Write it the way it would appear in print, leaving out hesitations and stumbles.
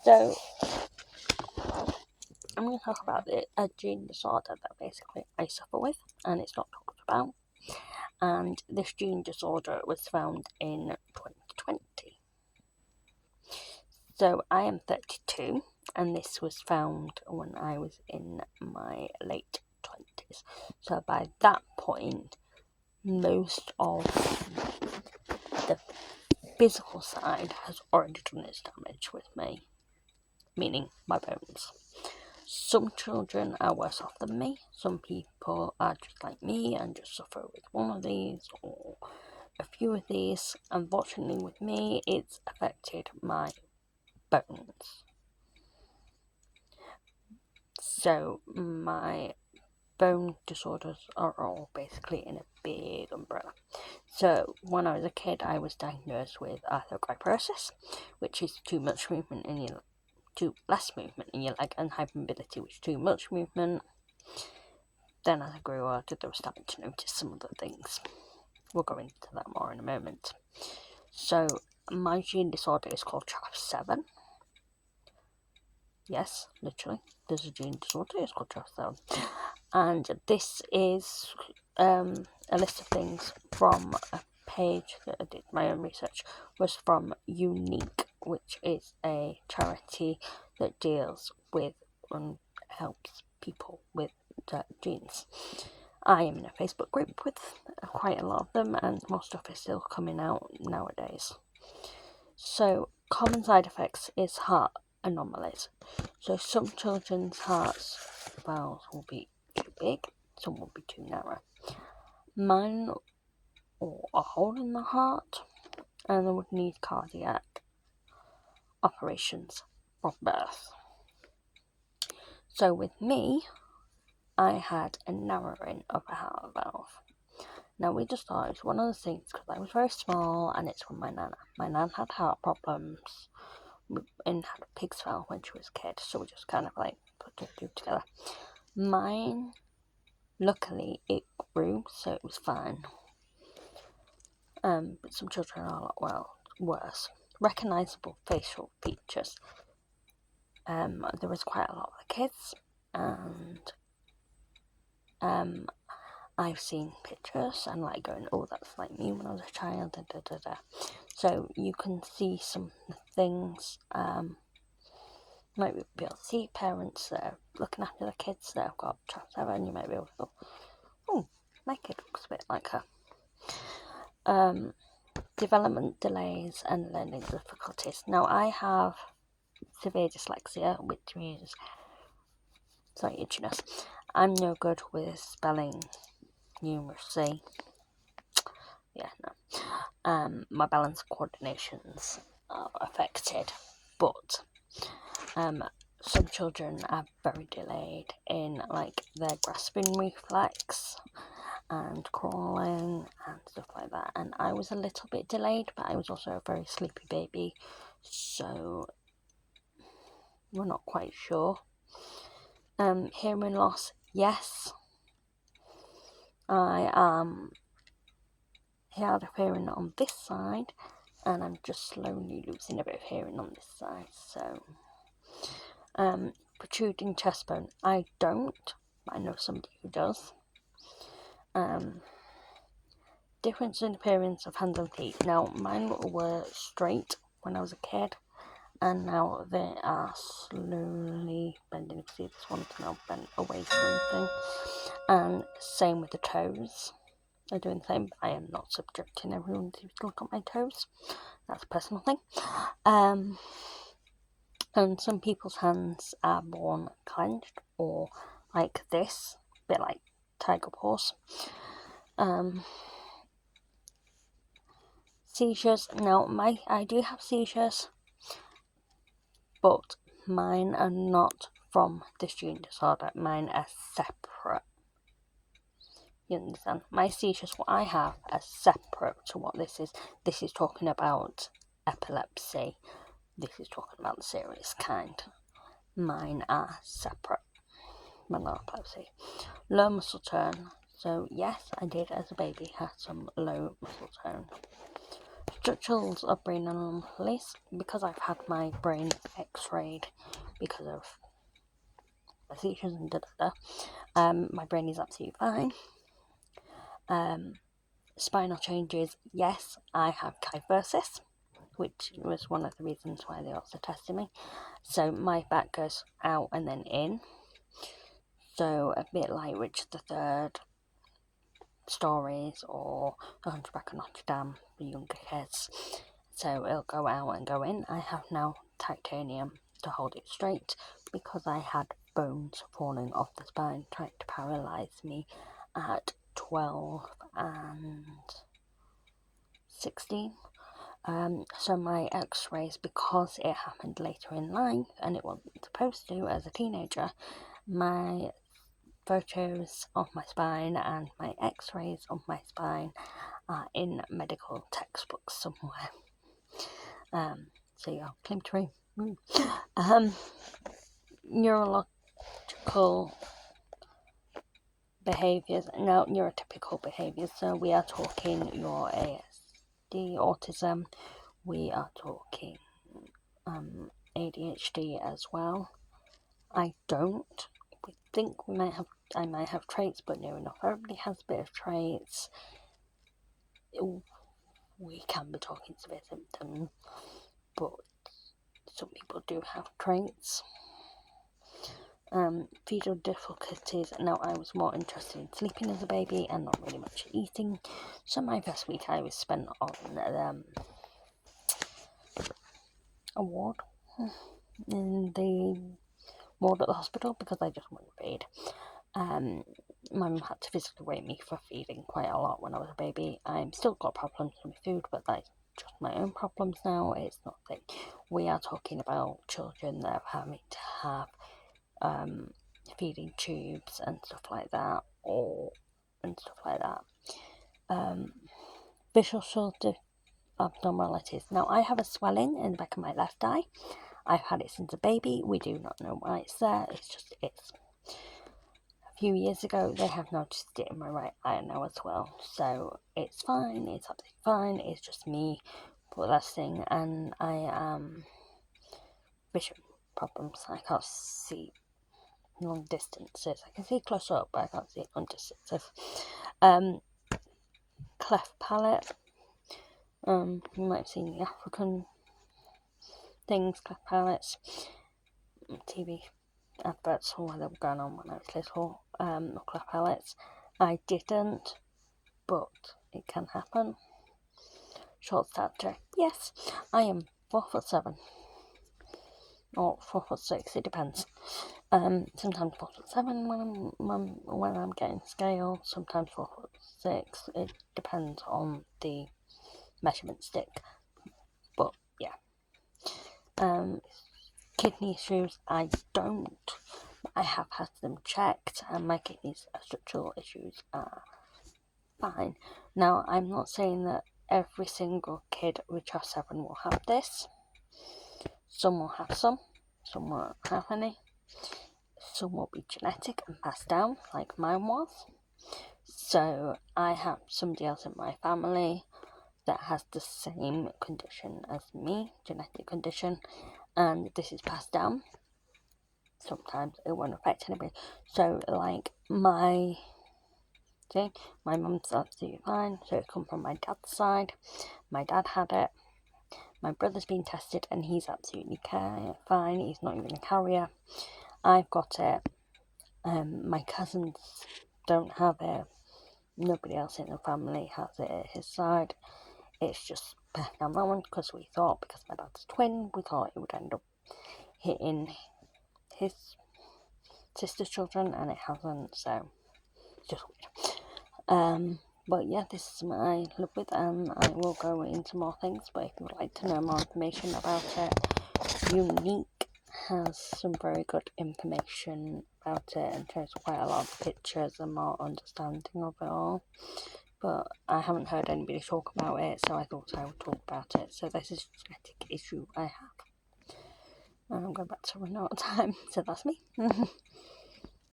So I'm going to talk about a gene disorder that basically I suffer with, and it's not talked about. And this gene disorder was found in 2020. So I am 32, and this was found when I was in my late 20s. So by that point, most of the physical side has already done its damage with me, meaning my bones. Some children are worse off than me. Some people are just like me and just suffer with one of these or a few of these. Unfortunately, with me, it's affected my bones. So my bone disorders are all basically in a big umbrella. So when I was a kid, I was diagnosed with arthrogryposis, which is too less movement in your leg, and hypermobility, which is too much movement. Then as I grew older, I was starting to notice some other things. We'll go into that more in a moment. So my gene disorder is called traff 7. Yes, literally, there's a gene disorder. It's called traff 7, and this is a list of things from a page that I did my own research. Was from Unique, which is a charity that deals with and helps people with genes. I am in a Facebook group with quite a lot of them, and more stuff is still coming out nowadays. So, common side effects is heart anomalies. So, some children's hearts valves will be too big, some will be too narrow. Mine or a hole in the heart, and they would need cardiac operations from birth. So, with me, I had a narrowing of a heart valve. Now, we just thought it was one of those things because I was very small, and it's from my nana. My nan had heart problems and had a pig's valve when she was a kid, so we just kind of like put the two together. Mine, luckily, it grew, so it was fine. But some children are a lot worse. Recognisable facial features. There was quite a lot of the kids, and I've seen pictures and like going, oh, that's like me when I was a child. So you can see some things. Might be able to see parents that are looking after the kids that have got traff 7, and you might be able to go, oh, my kid looks a bit like her. Development delays and learning difficulties. Now, I have severe dyslexia, which means itchiness. I'm no good with spelling, numeracy. Yeah, no. My balance coordinations are affected, but some children are very delayed in like their grasping reflex and crawling and stuff like that, and I was a little bit delayed, but I was also a very sleepy baby, so we're not quite sure. Hearing loss, yes, I am hard of hearing on this side, and I'm just slowly losing a bit of hearing on this side. So protruding chest bone, I don't, but I know somebody who does. Difference in appearance of hands and feet. Now, mine were straight when I was a kid, and now they are slowly bending. You can see this one's now bent away from thing. And same with the toes. They're doing the same. I am not subjecting everyone to look at my toes. That's a personal thing. And some people's hands are born clenched or like this, a bit like tiger paws. Seizures. Now, I do have seizures, but mine are not from this gene disorder. Mine are separate. You understand? My seizures, what I have, are separate to what this is. This is talking about epilepsy. This is talking about the serious kind. Mine are separate. Mine are epilepsy. Low muscle tone. So yes, I did as a baby have some low muscle tone. structural brain anomalies, because I've had my brain x-rayed because of the seizures and my brain is absolutely fine. Spinal changes, yes, I have kyphosis, which was one of the reasons why they also tested me. So my back goes out and then in. So a bit like Richard III stories or The Hunchback of Notre Dame, the younger kids. So it'll go out and go in. I have now titanium to hold it straight because I had bones falling off the spine trying to paralyse me at 12 and 16. So my x-rays, because it happened later in life and it wasn't supposed to as a teenager, my photos of my spine and my x-rays of my spine are in medical textbooks somewhere. So yeah, claim to fame. Neurological behaviours, no, neurotypical behaviours. So we are talking your ASD, autism. We are talking ADHD as well. I don't. We think I might have traits, but no, enough. Everybody has a bit of traits. We can be talking severe symptoms, but some people do have traits. Fetal difficulties. Now, I was more interested in sleeping as a baby and not really much eating. So my first week I was spent on a ward in the ward at the hospital because I just wouldn't feed. My mum had to physically weigh me for feeding quite a lot when I was a baby. I've still got problems with food, but that's just my own problems now. It's nothing. We are talking about children that are having to have feeding tubes and stuff like that, visual sort of abnormalities. Now, I have a swelling in the back of my left eye. I've had it since a baby. We do not know why it's there. It's. A few years ago, they have noticed it in my right eye now as well. So it's fine. It's absolutely fine. It's just me. But that's the thing. And I am vision problems. I can't see long distances. I can see close up, but I can't see long distances. Cleft palate. You might have seen the African things, cleft palates, TV adverts or whatever going on when I was little, cleft palates. I didn't, but it can happen. Short stature, yes, I am 4'7" or 4'6", it depends. Sometimes 4'7" when I'm getting scaled, sometimes 4'6". It depends on the measurement stick, but yeah. Kidney issues, I don't. I have had them checked, and my kidneys structural issues are fine. Now, I'm not saying that every single kid with traff 7 will have this. Some will have some won't have any. Some will be genetic and passed down, like mine was. So I have somebody else in my family that has the same condition as me, genetic condition, and this is passed down. Sometimes it won't affect anybody. So, like, my mum's absolutely fine, so it come from my dad's side. My dad had it. My brother's been tested and he's absolutely fine. He's not even a carrier. I've got it. My cousins don't have it. Nobody else in the family has it at his side. It's just down that one because we thought, because my dad's a twin, we thought it would end up hitting his sister's children, and it hasn't, so it's just weird. But yeah, this is what I live with, and I will go into more things, but if you would like to know more information about it, Unique has some very good information about it and shows quite a lot of pictures and more understanding of it all. But I haven't heard anybody talk about it, so I thought I would talk about it. So this is a genetic issue I have. And I'm going back to running out of time, so that's me.